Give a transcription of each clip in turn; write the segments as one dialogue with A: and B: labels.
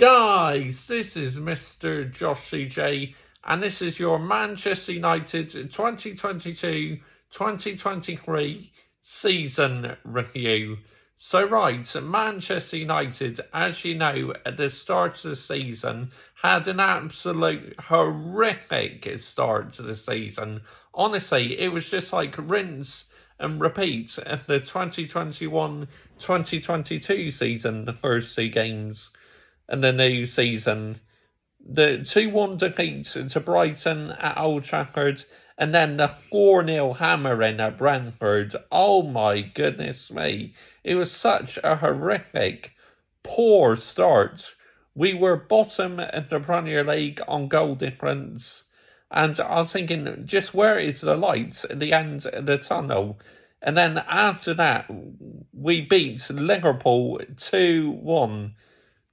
A: Guys, this is Mr. Josh CJ, and this is your Manchester United 2022-2023 season review. So right, Manchester United, as you know, at the start of the season, had an absolute horrific start to the season. Honestly, it was just like rinse and repeat of the 2021-2022 season, the first two games. And the new season, the 2-1 defeat to Brighton at Old Trafford, and then the 4-0 hammering at Brentford. Oh my goodness me. It was such a horrific, poor start. We were bottom of the Premier League on goal difference, and I was thinking, just where is the light at the end of the tunnel? And then after that, we beat Liverpool 2-1.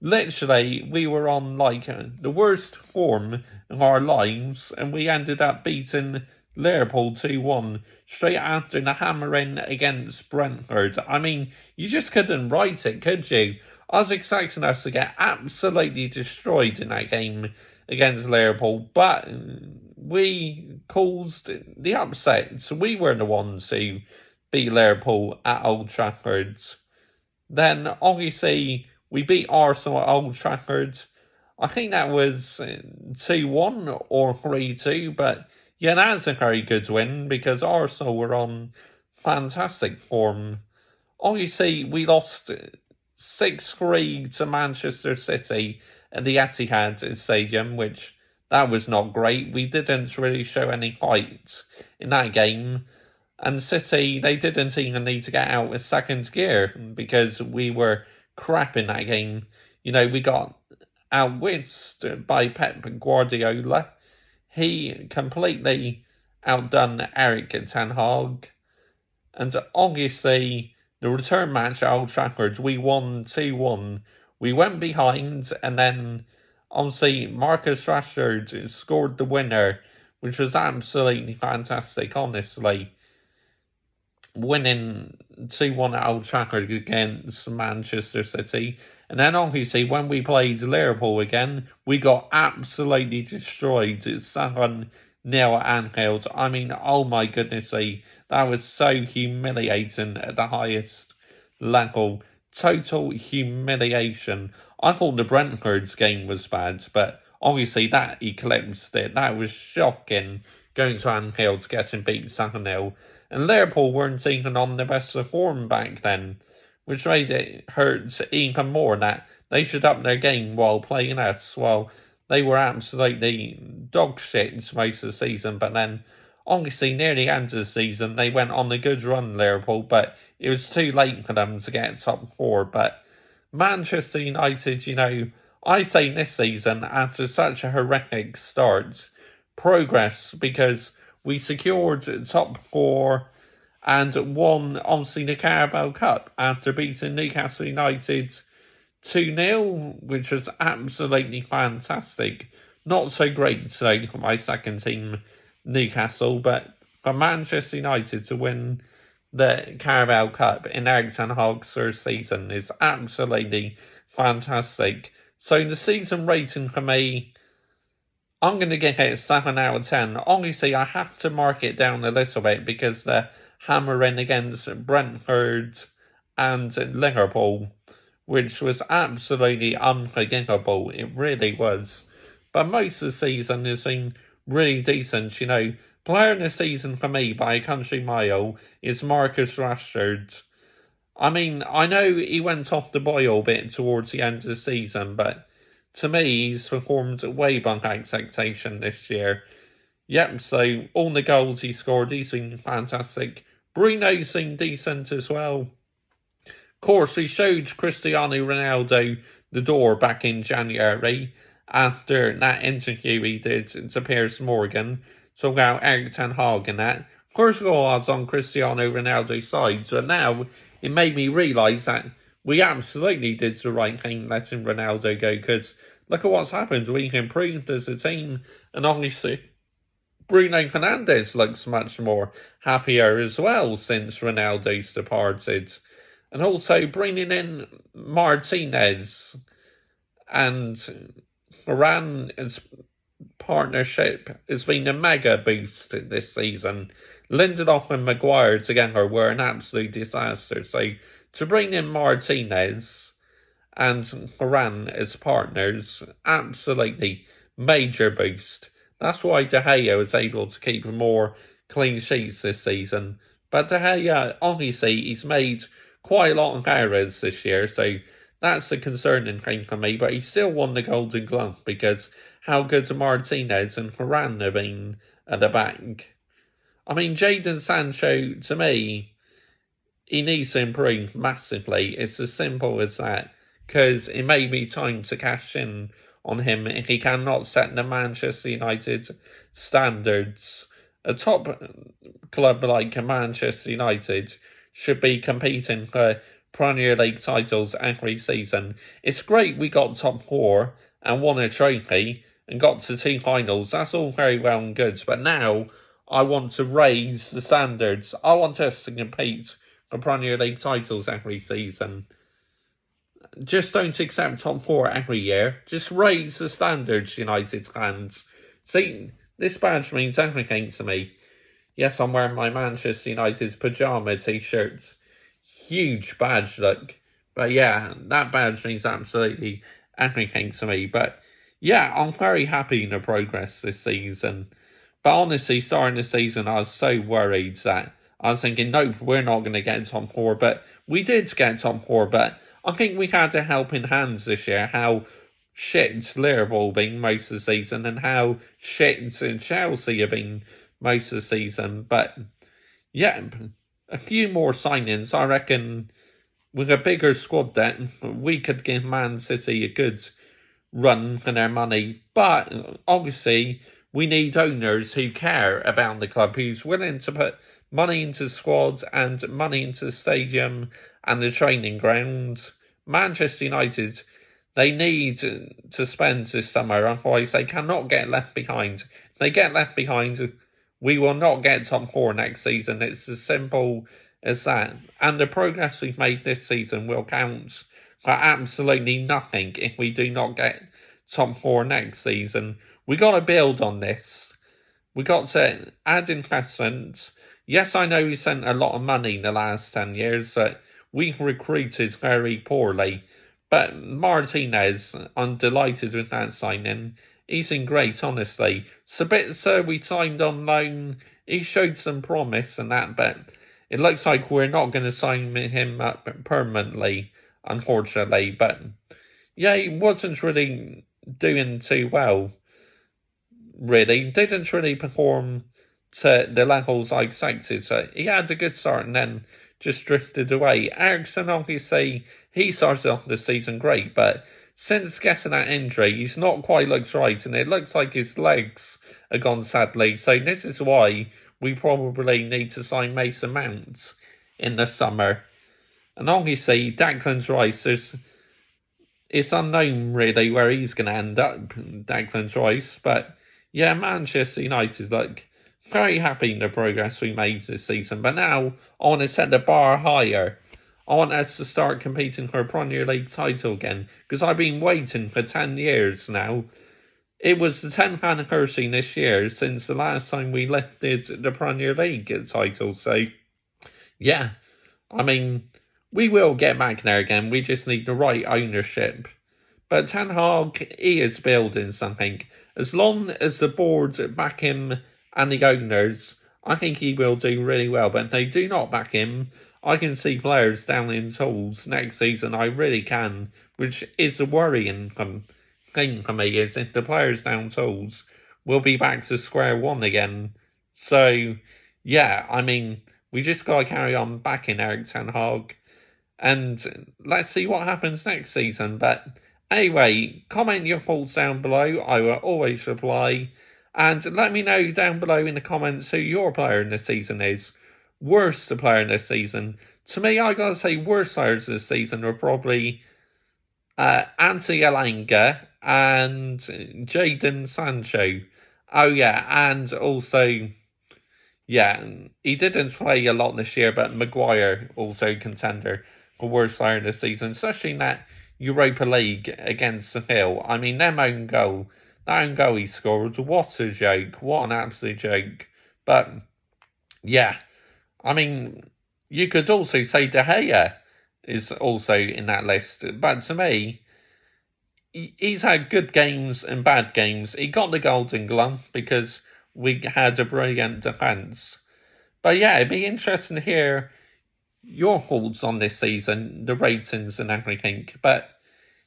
A: Literally, we were on like the worst form of our lives, and we ended up beating Liverpool 2-1 straight after the hammering against Brentford. I mean, you just couldn't write it, could you? I was expecting us to get absolutely destroyed in that game against Liverpool, but we caused the upset. So we were the ones who beat Liverpool at Old Trafford. Then, obviously, we beat Arsenal at Old Trafford. I think that was 2-1 or 3-2, but yeah, that's a very good win because Arsenal were on fantastic form. Obviously, we lost 6-3 to Manchester City at the Etihad Stadium, which that was not great. We didn't really show any fight in that game. And City, they didn't even need to get out of second gear because we were crap in that game. You know, we got outwitted by Pep Guardiola. He completely outdone Erik ten Hag. And obviously, the return match at Old Trafford, we won 2-1. We went behind, and then obviously Marcus Rashford scored the winner, which was absolutely fantastic, honestly. Winning 2-1 at Old Trafford against Manchester City. And then obviously when we played Liverpool again, we got absolutely destroyed. It's 7-0 at Anfield. I mean, oh my goodness me, that was so humiliating at the highest level. Total humiliation. I thought the Brentford's game was bad, but obviously that eclipsed it. That was shocking, going to Anfield, getting beat 7-0. And Liverpool weren't even on the best of form back then, which made it hurt even more that they should up their game while playing us. Well, they were absolutely dog shit most of the season, but then obviously near the end of the season they went on a good run, Liverpool, but it was too late for them to get top four. But Manchester United, you know, I say this season, after such a horrific start, progress, because we secured top four and won, obviously, the Carabao Cup after beating Newcastle United 2-0, which was absolutely fantastic. Not so great today for my second team, Newcastle, but for Manchester United to win the Carabao Cup in Erik ten Hag's first season is absolutely fantastic. So the season rating for me, I'm going to give it a 7 out of 10. Obviously, I have to mark it down a little bit because the hammering against Brentford and Liverpool, which was absolutely unforgivable. It really was. But most of the season has been really decent. You know, player of the season for me by a country mile is Marcus Rashford. I mean, I know he went off the boil a bit towards the end of the season, but to me, he's performed way above expectation this year. Yep, so all the goals he scored, he's been fantastic. Bruno's been decent as well. Of course, he showed Cristiano Ronaldo the door back in January after that interview he did to Piers Morgan, talking about Erik ten Hag and that. Of course, I was on Cristiano Ronaldo's side, but now it made me realise that we absolutely did the right thing letting Ronaldo go, because look at what's happened. We've improved as a team, and obviously Bruno Fernandes looks much more happier as well since Ronaldo's departed. And also bringing in Martinez and Varane's partnership has been a mega boost this season. Lindelof and Maguire together were an absolute disaster. So to bring in Martinez and Varane as partners, absolutely major boost. That's why De Gea was able to keep more clean sheets this season. But De Gea, obviously, he's made quite a lot of errors this year, so that's the concerning thing for me. But he still won the Golden Glove because how good Martinez and Varane have been at the back. I mean, Jadon Sancho, to me, he needs to improve massively. It's as simple as that. Because it may be time to cash in on him if he cannot set the Manchester United standards. A top club like Manchester United should be competing for Premier League titles every season. It's great we got top four and won a trophy and got to 2 finals. That's all very well and good. But now I want to raise the standards. I want us to compete for Premier League titles every season. Just don't accept top 4 every year. Just raise the standards, United fans. See, this badge means everything to me. Yes, I'm wearing my Manchester United pyjama t-shirt. Huge badge, look. But yeah, that badge means absolutely everything to me. But yeah, I'm very happy in the progress this season. But honestly, starting the season, I was so worried that I was thinking, nope, we're not going to get top 4. But we did get top 4, but I think we had a helping hands this year, how shit Liverpool been most of the season and how shit Chelsea have been most of the season. But yeah, a few more signings, I reckon, with a bigger squad depth, we could give Man City a good run for their money. But obviously, we need owners who care about the club, who's willing to put money into the squad and money into the stadium and the training ground. Manchester United, they need to spend this summer, otherwise they cannot get left behind. If they get left behind, we will not get top 4 next season. It's as simple as that. And the progress we've made this season will count for absolutely nothing if we do not get top 4 next season. We got to build on this. We got to add investments. Yes, I know we spent a lot of money in the last 10 years, but we've recruited very poorly. But Martinez, I'm delighted with that signing. He's been great, honestly. Sabitzer, we signed on loan. He showed some promise and that, but it looks like we're not going to sign him up permanently, unfortunately. But yeah, he wasn't really doing too well, really. Didn't really perform to the levels I expected. So he had a good start and then just drifted away. Eriksen, obviously, he started off the season great, but since getting that injury, he's not quite looked right, and it looks like his legs are gone, sadly. So this is why we probably need to sign Mason Mount in the summer. And obviously, Declan Rice, it's unknown really where he's going to end up, Declan Rice. But yeah, Manchester United, like, very happy in the progress we made this season. But now I want to set the bar higher. I want us to start competing for a Premier League title again, because I've been waiting for 10 years now. It was the 10th anniversary this year since the last time we lifted the Premier League title. So, yeah, I mean, we will get back there again. We just need the right ownership. But Ten Hag, he is building something. As long as the board back him and the owners, I think he will do really well. But if they do not back him, I can see players down in tools next season. I really can, which is a worrying thing for me, is if the players down tools, we'll be back to square one again. So, yeah, I mean, we just got to carry on backing Erik Ten Hag. And let's see what happens next season. But anyway, comment your thoughts down below. I will always reply. And let me know down below in the comments who your player in the season is. Worst player in this season. To me, I gotta say, worst players this season are probably Anthony Elanga and Jadon Sancho. Oh yeah, and also, yeah, he didn't play a lot this year, but Maguire also contender for worst player in the season, especially in that Europa League against Seville. I mean, that own goal he scored, what a joke, what an absolute joke. But, yeah, I mean, you could also say De Gea is also in that list. But to me, he's had good games and bad games. He got the Golden Glove because we had a brilliant defence. But yeah, it'd be interesting to hear your thoughts on this season, the ratings and everything. But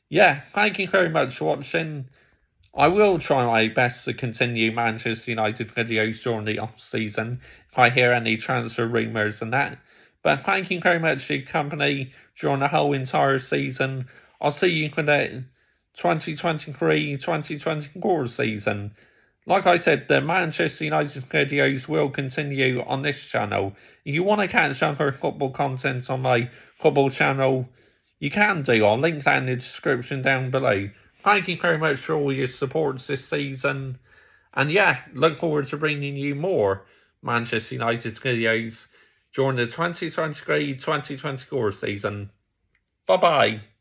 A: yeah, thank you very much for watching. I will try my best to continue Manchester United videos during the off-season if I hear any transfer rumours and that. But thank you very much for your company during the whole entire season. I'll see you for the 2023-2024 season. Like I said, the Manchester United videos will continue on this channel. If you want to catch other football content on my football channel, you can do. I'll link that in the description down below. Thank you very much for all your support this season. And yeah, look forward to bringing you more Manchester United videos during the 2023-2024 season. Bye-bye.